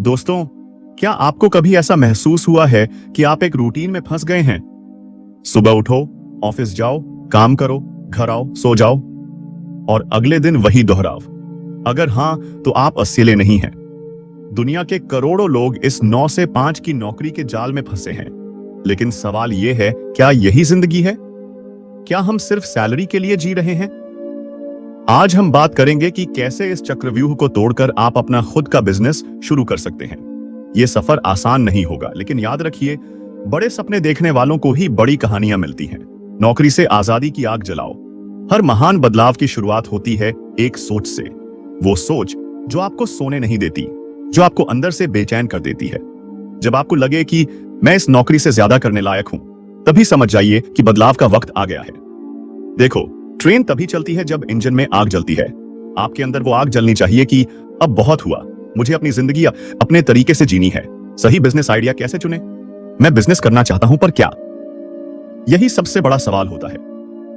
दोस्तों, क्या आपको कभी ऐसा महसूस हुआ है कि आप एक रूटीन में फंस गए हैं? सुबह उठो, ऑफिस जाओ, काम करो, घर आओ, सो जाओ और अगले दिन वही दोहराव। अगर हां, तो आप अकेले नहीं हैं। दुनिया के करोड़ों लोग इस 9 से 5 की नौकरी के जाल में फंसे हैं। लेकिन सवाल यह है, क्या यही जिंदगी है? क्या हम सिर्फ सैलरी के लिए जी रहे हैं? आज हम बात करेंगे कि कैसे इस चक्रव्यूह को तोड़कर आप अपना खुद का बिजनेस शुरू कर सकते हैं। यह सफर आसान नहीं होगा, लेकिन याद रखिए, बड़े सपने देखने वालों को ही बड़ी कहानियां मिलती हैं। नौकरी से आजादी की आग जलाओ। हर महान बदलाव की शुरुआत होती है एक सोच से। वो सोच जो आपको सोने नहीं देती, जो आपको अंदर से बेचैन कर देती है। जब आपको लगे कि मैं इस नौकरी से ज्यादा करने लायक हूं, तभी समझ जाइए कि बदलाव का वक्त आ गया है। देखो, ट्रेन तभी चलती है जब इंजन में आग जलती है। आपके अंदर वो आग जलनी चाहिए कि अब बहुत हुआ, मुझे अपनी जिंदगी अपने तरीके से जीनी है। सही बिजनेस आइडिया कैसे चुने? मैं बिजनेस करना चाहता हूं, पर क्या? यही सबसे बड़ा सवाल होता है।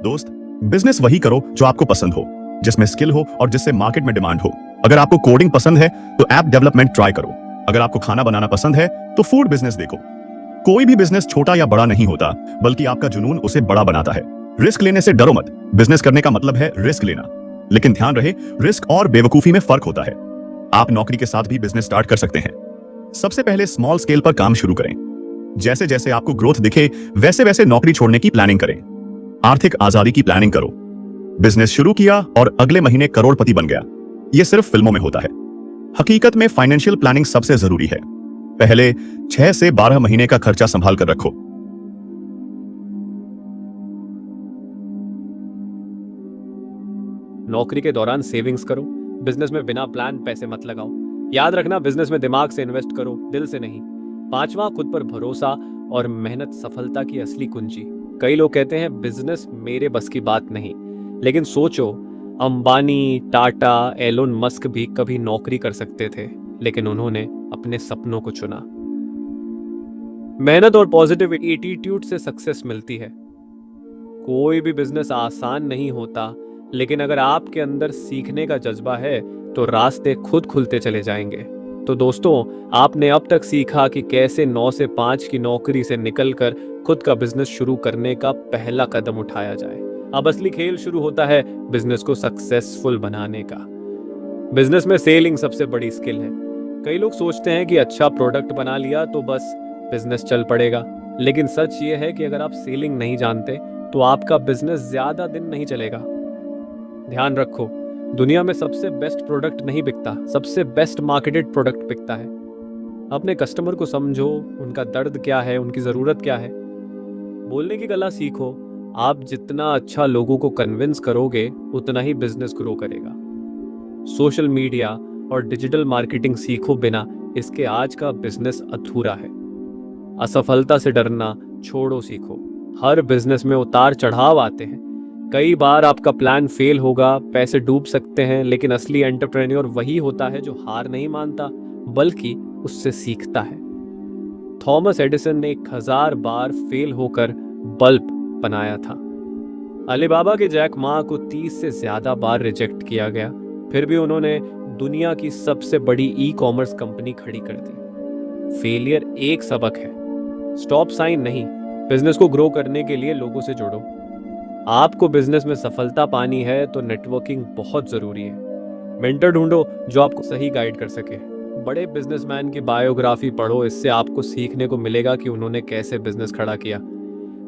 दोस्त, बिजनेस वही करो जो आपको पसंद हो, जिसमें स्किल हो और जिससे मार्केट में डिमांड हो। अगर आपको कोडिंग पसंद है तो ऐप डेवलपमेंट ट्राई करो। अगर आपको खाना बनाना पसंद है तो फूड बिजनेस देखो। कोई भी बिजनेस छोटा या बड़ा नहीं होता, बल्कि आपका जुनून उसे बड़ा बनाता है। रिस्क लेने से डरो मत। बिजनेस करने का मतलब है रिस्क लेना। लेकिन ध्यान रहे, रिस्क और बेवकूफी में फर्क होता है। आप नौकरी के साथ भी बिजनेस स्टार्ट कर सकते हैं। सबसे पहले स्मॉल स्केल पर काम शुरू करें। जैसे जैसे आपको ग्रोथ दिखे, वैसे वैसे नौकरी छोड़ने की प्लानिंग करें। आर्थिक आजादी की प्लानिंग करो। बिजनेस शुरू किया और अगले महीने करोड़पति बन गया, यह सिर्फ फिल्मों में होता है। हकीकत में फाइनेंशियल प्लानिंग सबसे जरूरी है। पहले 6 से 12 महीने का खर्चा संभाल कर रखो। नौकरी के दौरान सेविंग्स करो। बिजनेस में बिना प्लान पैसे मत लगाओ। याद रखना, बिजनेस में दिमाग से इन्वेस्ट करो, दिल से नहीं। 5वां, खुद पर भरोसा और मेहनत सफलता की असली कुंजी। कई लोग कहते हैं बिजनेस मेरे बस की बात नहीं, लेकिन सोचो, अंबानी, टाटा, एलोन मस्क भी कभी नौकरी कर सकते थे, लेकिन उन्होंने अपने सपनों को चुना। मेहनत और पॉजिटिव एटीट्यूड से सक्सेस मिलती है। कोई भी बिजनेस आसान नहीं होता, लेकिन अगर आपके अंदर सीखने का जज्बा है तो रास्ते खुद खुलते चले जाएंगे। तो दोस्तों, आपने अब तक सीखा कि कैसे 9 से 5 की नौकरी से निकलकर खुद का बिजनेस शुरू करने का पहला कदम उठाया जाए। अब असली खेल शुरू होता है बिजनेस को सक्सेसफुल बनाने का। बिजनेस में सेलिंग सबसे बड़ी स्किल है। कई लोग सोचते हैं कि अच्छा प्रोडक्ट बना लिया तो बस बिजनेस चल पड़ेगा, लेकिन सच ये है कि अगर आप सेलिंग नहीं जानते तो आपका बिजनेस ज्यादा दिन नहीं चलेगा। ध्यान रखो, दुनिया में सबसे बेस्ट प्रोडक्ट नहीं बिकता, सबसे बेस्ट मार्केटेड प्रोडक्ट बिकता है। अपने कस्टमर को समझो, उनका दर्द क्या है, उनकी ज़रूरत क्या है। बोलने की कला सीखो। आप जितना अच्छा लोगों को कन्विंस करोगे, उतना ही बिजनेस ग्रो करेगा। सोशल मीडिया और डिजिटल मार्केटिंग सीखो, बिना इसके आज का बिजनेस अधूरा है। असफलता से डरना छोड़ो, सीखो। हर बिजनेस में उतार चढ़ाव आते हैं। कई बार आपका प्लान फेल होगा, पैसे डूब सकते हैं, लेकिन असली एंटरप्रेन्योर वही होता है जो हार नहीं मानता, बल्कि उससे सीखता है। थॉमस एडिसन ने 1000 बार फेल होकर बल्ब बनाया था। अलीबाबा के जैक मा को 30 से ज्यादा बार रिजेक्ट किया गया, फिर भी उन्होंने दुनिया की सबसे बड़ी ई-कॉमर्स कंपनी खड़ी कर दी। फेलियर एक सबक है, स्टॉप साइन नहीं। बिजनेस को ग्रो करने के लिए लोगों से जुड़ो। आपको बिजनेस में सफलता पानी है तो नेटवर्किंग बहुत जरूरी है। मेंटर ढूंढो जो आपको सही गाइड कर सके। बड़े बिजनेसमैन की बायोग्राफी पढ़ो, इससे आपको सीखने को मिलेगा कि उन्होंने कैसे बिजनेस खड़ा किया।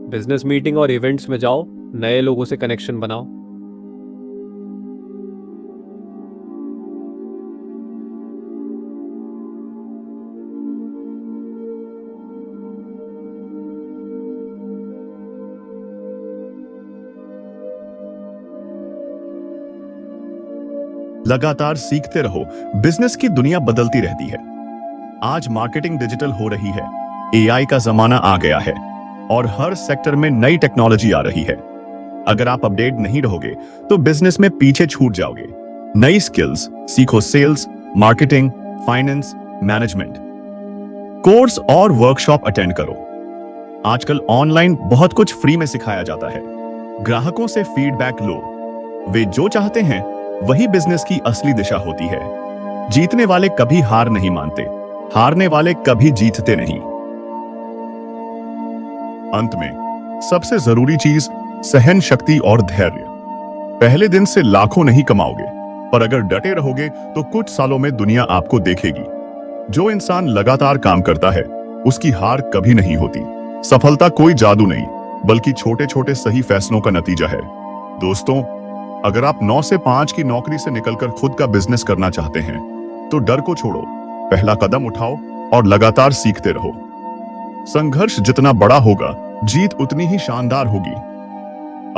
बिजनेस मीटिंग और इवेंट्स में जाओ, नए लोगों से कनेक्शन बनाओ। लगातार सीखते रहो। बिजनेस की दुनिया बदलती रहती है। आज मार्केटिंग डिजिटल हो रही है, एआई का जमाना आ गया है और हर सेक्टर में नई टेक्नोलॉजी आ रही है। अगर आप अपडेट नहीं रहोगे तो बिजनेस में पीछे छूट जाओगे। नई स्किल्स सीखो, sales, marketing, finance, management. Course और वर्कशॉप अटेंड करो। आजकल ऑनलाइन बहुत कुछ फ्री में सिखाया जाता है। ग्राहकों से फीडबैक लो। वे जो चाहते हैं वही बिजनेस की असली दिशा होती है। जीतने वाले कभी हार नहीं मानते, हारने वाले कभी जीतते नहीं। अंत में सबसे जरूरी चीज सहन शक्ति और धैर्य। पहले दिन से लाखों नहीं कमाओगे, पर अगर डटे रहोगे तो कुछ सालों में दुनिया आपको देखेगी। जो इंसान लगातार काम करता है उसकी हार कभी नहीं होती। सफलता कोई जादू नहीं, बल्कि छोटे छोटे सही फैसलों का नतीजा है। दोस्तों, अगर आप 9 से 5 की नौकरी से निकलकर खुद का बिजनेस करना चाहते हैं तो डर को छोड़ो, पहला कदम उठाओ और लगातार सीखते रहो। संघर्ष जितना बड़ा होगा, जीत उतनी ही शानदार होगी।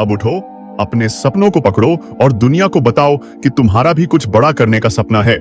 अब उठो, अपने सपनों को पकड़ो और दुनिया को बताओ कि तुम्हारा भी कुछ बड़ा करने का सपना है।